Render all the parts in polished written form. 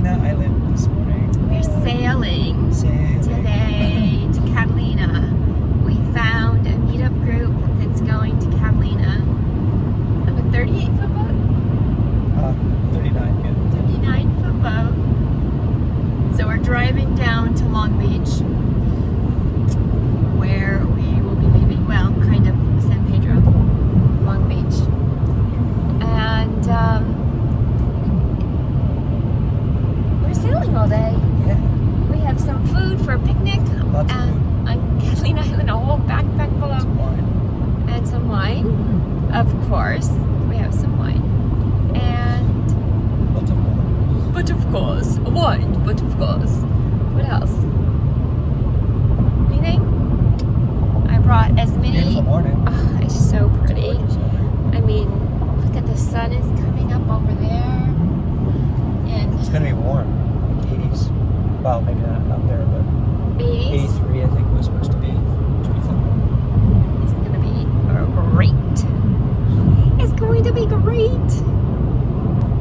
Catalina Island this morning. We're sailing today to Catalina. We found a meetup group that's going to Catalina. Of a 38-foot boat? 39, yeah. 39-foot boat. So we're driving down to Long Beach, where we will be leaving, well, kind of San Pedro, Long Beach. And we're sailing all day. Yeah. We have some food for a picnic. Lots of food. On Catalina Island, a whole backpack full of Wine. and some wine, of course. We have some wine. And Lots of wine. but of course, wine, but of course. What else? Anything? I brought as many. Beautiful morning. Oh, it's so pretty. Gorgeous morning. I mean, look at the sun is coming up over there. And It's going to be warm. 80s. Well, maybe not up there, but 80s. 83 I think was supposed to be. It's gonna be great. It's going to be great.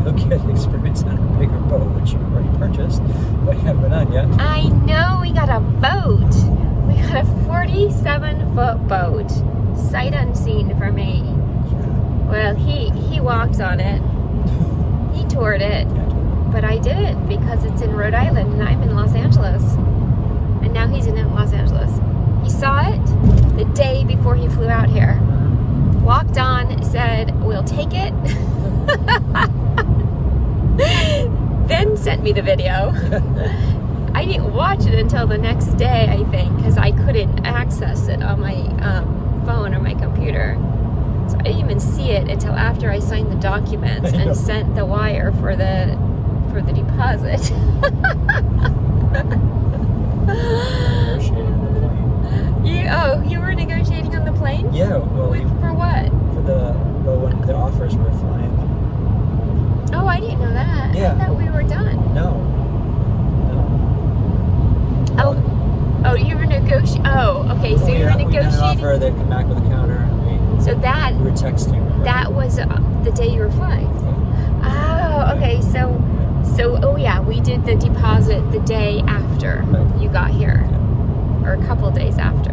You'll get experience on a bigger boat, which you've already purchased, but you haven't been on yet. I know, we got a boat. We got a 47-foot boat. Sight unseen for me. Well, he walked on it. He toured it. But I didn't because it's in Rhode Island and I'm in Los Angeles. And now he's in Los Angeles. He saw it the day before he flew out here. Walked on, said, we'll take it. Then sent me the video. I didn't watch it until the next day, I think, because I couldn't access it on my phone or my computer. So I didn't even see it until after I signed the documents and sent the wire for the deposit. You were negotiating on the plane? Yeah, well, For what? for when the offers were flying. Oh, I didn't know that. Yeah. I thought we were done. No. Oh, you were negotiating. Oh, okay. So you were We got an offer, negotiating. they come back with a counter, and So that we were texting. that was the day you were flying. Oh, okay. So oh yeah, we did the deposit the day after Right. you got here, or a couple days after.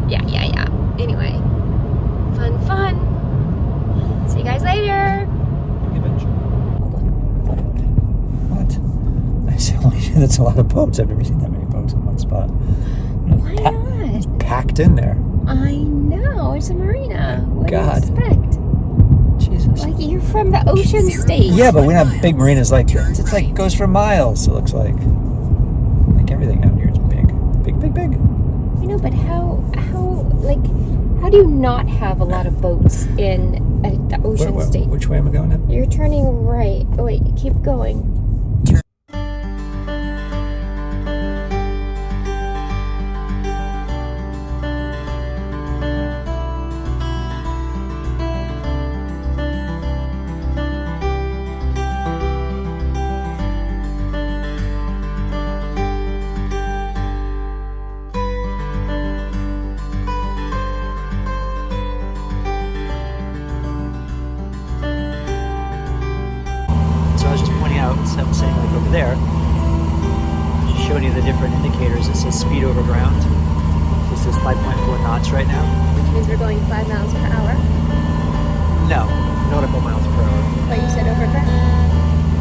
Yeah. Anyway, fun. See you guys later. Eventually. What? That's a lot of boats. I've never seen that many boats in one spot. Why not? It's packed in there. I know, it's a marina. What God. do you expect? Jesus. Like, you're from the ocean state. Yeah, but we have big marinas like this. It's like goes for miles. It looks like everything out here is big. You know, but how do you not have a lot of boats in the ocean state? Which way am I going now? You're turning right. Oh, wait, keep going. I'm saying like over there, just showing you the different indicators. It says speed over ground. This is 5.4 knots right now. Which means we're going 5 miles per hour. No, nautical miles per hour. But you said over ground.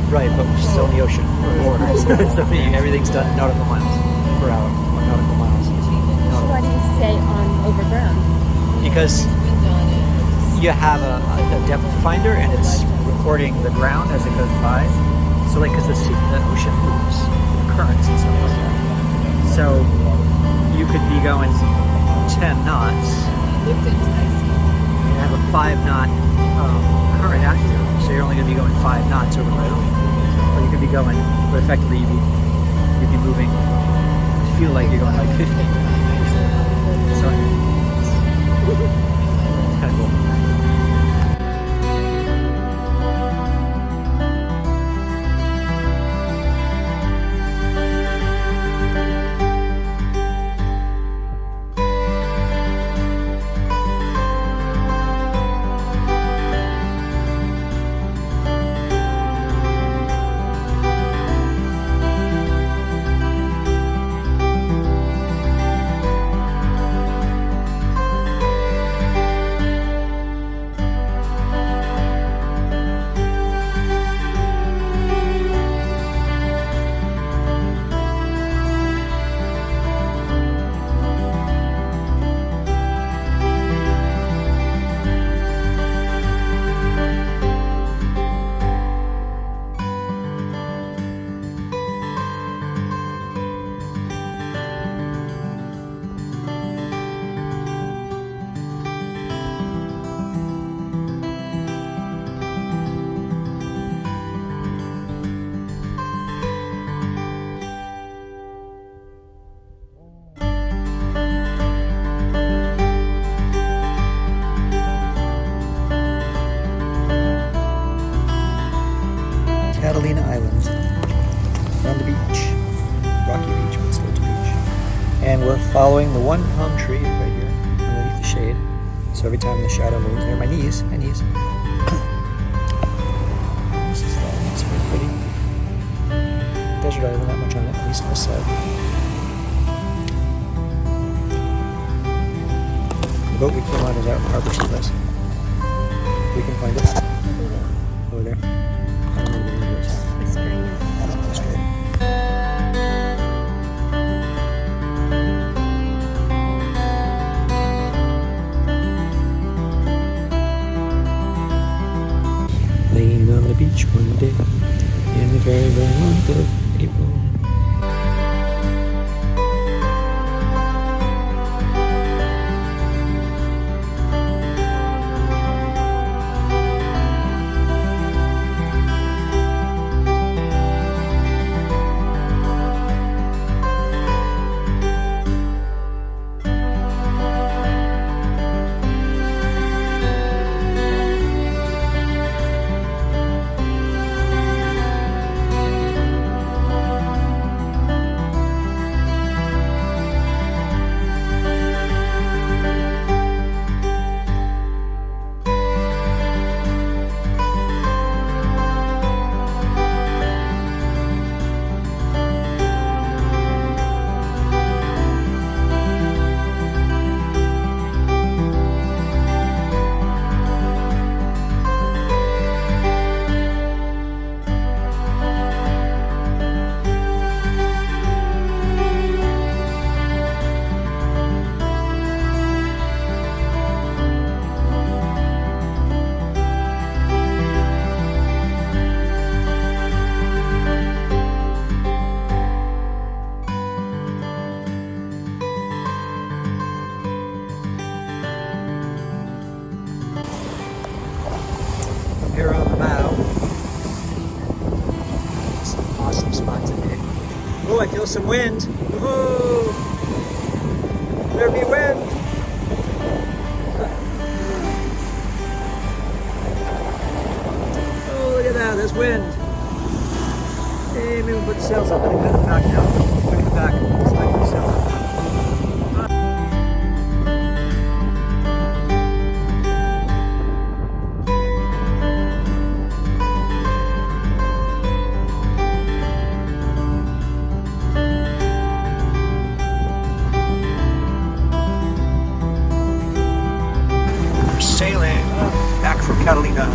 Right, but we're still in the ocean. We're water. So everything's done nautical miles per hour. Or nautical miles. So why do you say on over ground? Because you have a depth finder and it's recording the ground as it goes by. So like, because the ocean moves, the currents and stuff like that. So you could be going 10 knots and have a 5-knot current after you. So you're only going to be going 5 knots over the road. Or you could be going, but effectively you'd be moving, feel like you're going like 50. So it's kind of cool. Catalina Island. We're on the beach. Rocky Beach, but still it's beach. And we're following the one palm tree right here underneath the shade. So every time the shadow moves, they're my knees. This is it's very pretty. Desert island, not much on it, at least on this side. The boat we came on is out in harbor someplace. We can find it. Over there. I don't know where the name is. Australia. Laying on the beach one day in the very, very month of April. Here on the bow. Some awesome spot today. Oh, I feel some wind. Oh, there be wind. Oh, look at that, there's wind. Hey, maybe we'll put the sails up. I think that's back now. Look at the back. Let's put the sails up. Sailing back from Catalina.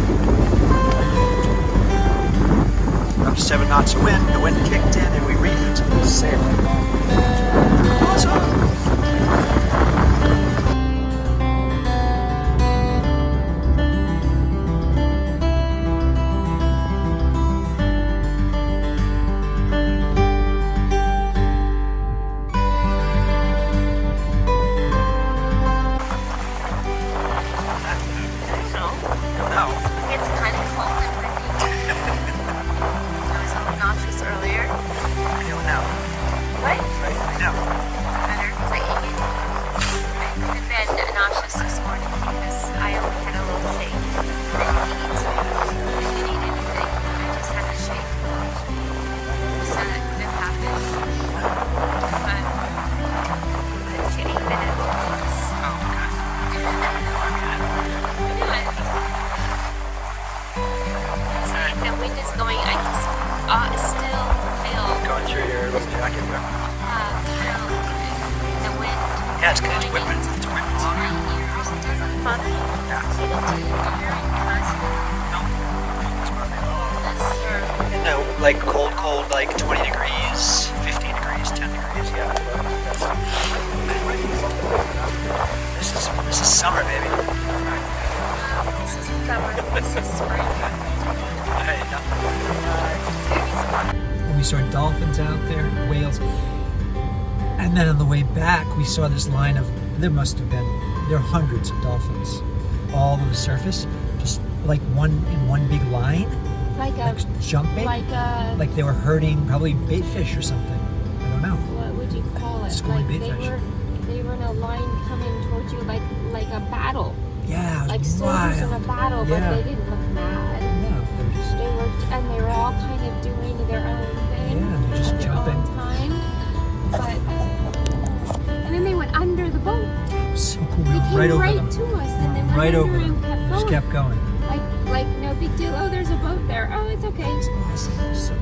About 7 knots of wind. The wind kicked in and we reefed. Sailing. Awesome! It's kind of cold and windy. I was a little nauseous earlier. I feel it now. What? I know. Better? Because I ate it. I could have been nauseous this morning because I only had a little shake. I didn't eat anything. I just had a shake. So that could have happened. But the shitty bit of things. Oh, good. I knew it. See, the wind is going, I just still feel Going through your little jacket there. feel the wind. Yeah, it's good. It's blowing whipping. It's whipping into along. my ears. It doesn't bother you. Yeah. You don't do you hear it constantly? No. It's probably This or no, like cold, like 20 degrees, 15 degrees, 10 degrees, yeah. This is summer, baby. this isn't summer. This is spring. We saw dolphins out there, whales, and then on the way back we saw this line of, there are hundreds of dolphins all on the surface, just like in one big line, Like jumping, like they were herding probably bait fish or something. I don't know. what would you call it? Schooling Like bait fish. they were in a line coming towards you like a battle. Yeah, it was Like soldiers in a wild. battle, Yeah. but they didn't look mad. No, they were just And they were all kind of They came right over right them. to us, and they went Right under over and them. kept Just going. kept going. Like no big deal. Oh, there's a boat there. Oh, it's okay. It's awesome.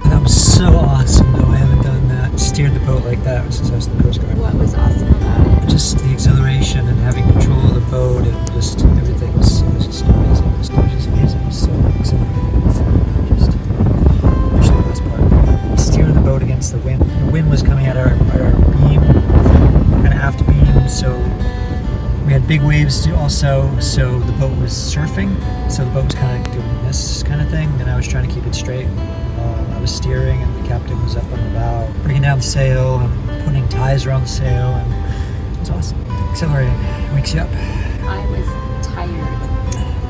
That was so awesome, though. I haven't done that. Steered the boat like that since I was in the Coast Guard. What was awesome about it? Just the exhilaration and having control of the boat and just everything was just amazing. It was just amazing. It was so exhilarating. Just especially the last part. Steering the boat against the wind. The wind was coming at our beam, kind of aft beam, so we had big waves also, so the boat was surfing, so the boat was kind of doing this kind of thing, and I was trying to keep it straight. I was steering, and the captain was up on the bow, bringing down the sail and putting ties around the sail, and it was awesome. Exhilarating. Wakes you up. I was tired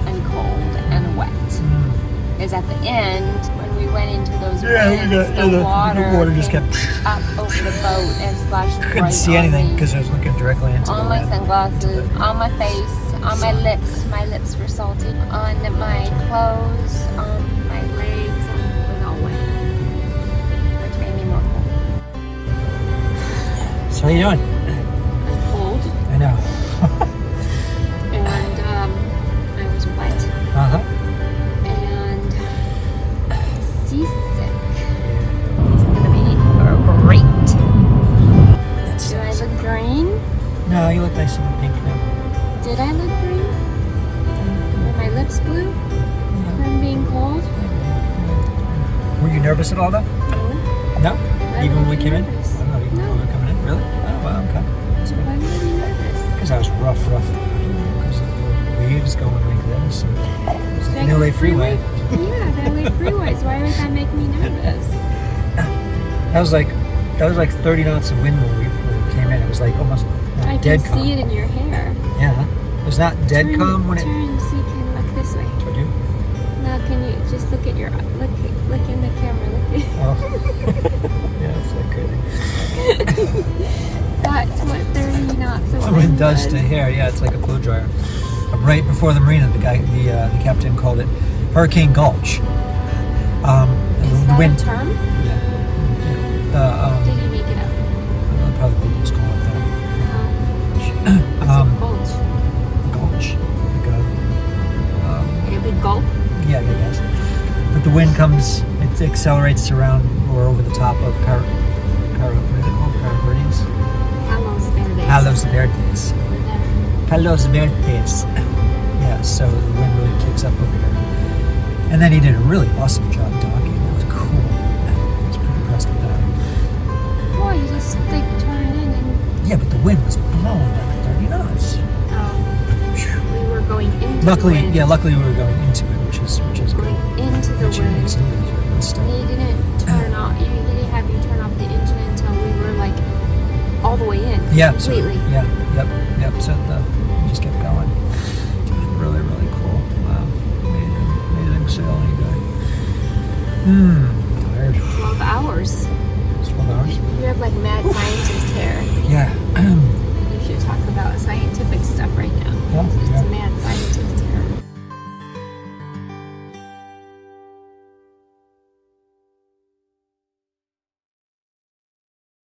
and cold and wet. Because at the end, when we went into those winds, the water just kept up over the boat and splashed couldn't right see on anything me. because I was looking directly into On the my wind. sunglasses, on my face, on my lips. My lips were salty. On my clothes, on my legs, it was all wet. Which made me more cold. So how you doing? I'm cold, I know. and I was wet, Uh-huh. and seasick. It's gonna be great. Do I look green? No, you look nice and pink now. Did I look green? Were my lips blue from being cold? Were you nervous at all though? No. No? Why Even when we would I be came in? nervous? Oh, even when we were coming in? Really? Oh, wow, okay. Why would I be nervous? Because I was rough. Because of the waves going like this. And it was Like an LA a freeway. Yeah, the LA freeways. Why would that make me nervous? That was like 30 knots of wind when we came in. It was like almost I dead can calm. see it in your hair. Yeah. It was not dead Turn- calm when it... Turn so you can look this way. Told you? Now can you just look at your look in the camera? Look at Oh. Yeah, it's like crazy. That's what 30 knots of The wind wind does to does. hair. Yeah, it's like a blow dryer. Right before the marina, the captain called it Hurricane Gulch. Is the that wind. a term? Yeah. Did you make it up? Probably people just call it that. What's a gulch? Gulch. Like a big gulp? Yeah, I guess. But the wind comes, it accelerates around or over the top of what are they called? Paraverdes? Palos Verdes. Palos Verdes. We're there. Palos Verdes. Yeah, so the wind really kicks up over here. And then he did a really awesome job docking. That was cool. I was pretty impressed with that. Well, you just like turn in and Yeah, but the wind was blowing like 30 knots. we were going into Luckily, the wind. yeah, luckily we were going into it, which is good. Going into the Which is wind. easier, but still. And he didn't turn off. He didn't have you turn off the engine until we were like all the way in. Yeah, Completely. So, yep. So we just kept going. Really, really cool. Wow, amazing sailing guy.